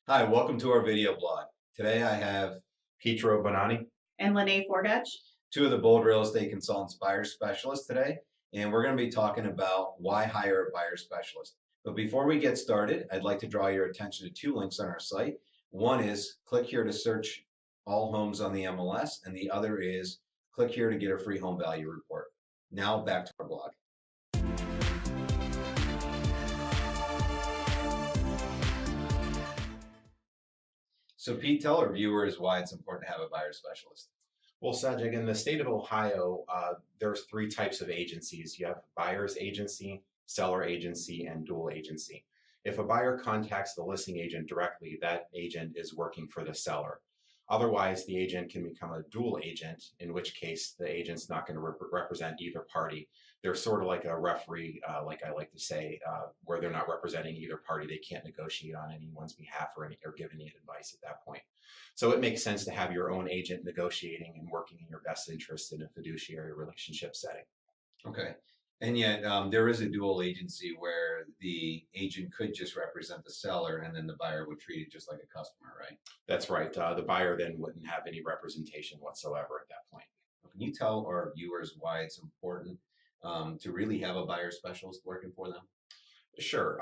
Hi, welcome to our video blog. Today I have Pietro Bonani. And Lene Forgach. two of the bold real estate consultants buyer specialists today, and we're going to be talking about why hire a buyer specialist. But before we get started, I'd like to draw your attention to two links on our site. One is click here to search all homes on the MLS, and the other is click here to get a free home value report. Now back to our blog. So Pete, tell our viewers why it's important to have a buyer specialist. Well, Sajag, in the state of Ohio, there's three types of agencies. You have buyer's agency, seller agency, and dual agency. If a buyer contacts the listing agent directly, that agent is working for the seller. Otherwise, the agent can become a dual agent, in which case the agent's not going to represent either party. They're sort of like a referee, like I like to say, where they're not representing either party. They can't negotiate on anyone's behalf or give any advice at that point. So it makes sense to have your own agent negotiating and working in your best interest in a fiduciary relationship setting. Okay. And yet there is a dual agency where the agent could just represent the seller and then the buyer would treat it just like a customer, right? That's right. The buyer then wouldn't have any representation whatsoever at that point. Can you tell our viewers why it's important to really have a buyer specialist working for them? Sure.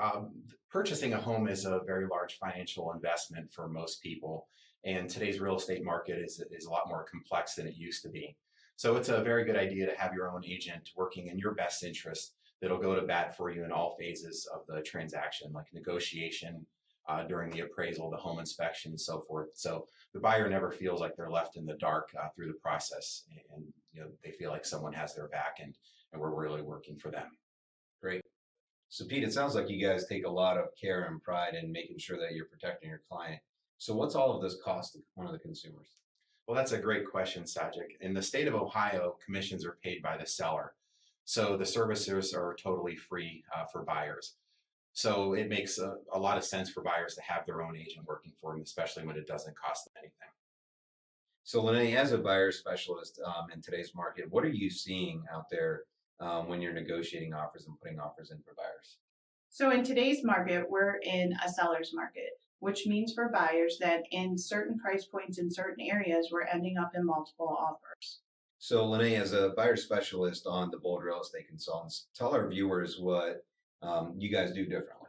Purchasing a home is a very large financial investment for most people, and today's real estate market is a lot more complex than it used to be. So it's a very good idea to have your own agent working in your best interest that'll go to bat for you in all phases of the transaction, like negotiation, during the appraisal, the home inspection, and so forth. So the buyer never feels like they're left in the dark through the process, and they feel like someone has their back, and we're really working for them. Great. So Pete, it sounds like you guys take a lot of care and pride in making sure that you're protecting your client. So what's all of this cost one of the consumers? Well, that's a great question, Sajak. In the state of Ohio, commissions are paid by the seller. So the services are totally free for buyers. So it makes a lot of sense for buyers to have their own agent working for them, especially when it doesn't cost them anything. So Lene, as a buyer specialist in today's market, what are you seeing out there when you're negotiating offers and putting offers in for buyers? So in today's market, we're in a seller's market, which means for buyers that in certain price points in certain areas, we're ending up in multiple offers. So Lene, as a buyer specialist on the Bold Real Estate Consultants, tell our viewers what you guys do differently.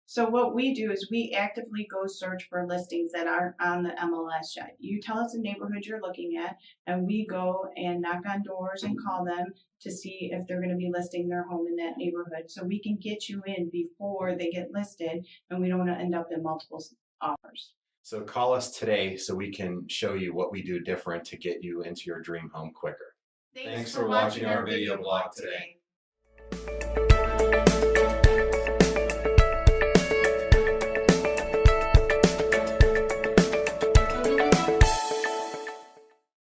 So what we do is we actively go search for listings that aren't on the MLS yet. You tell us the neighborhood you're looking at, and we go and knock on doors and call them to see if they're going to be listing their home in that neighborhood. So we can get you in before they get listed, and we don't end up in multiple offers. So call us today so we can show you what we do different to get you into your dream home quicker. Thanks for watching our video blog today.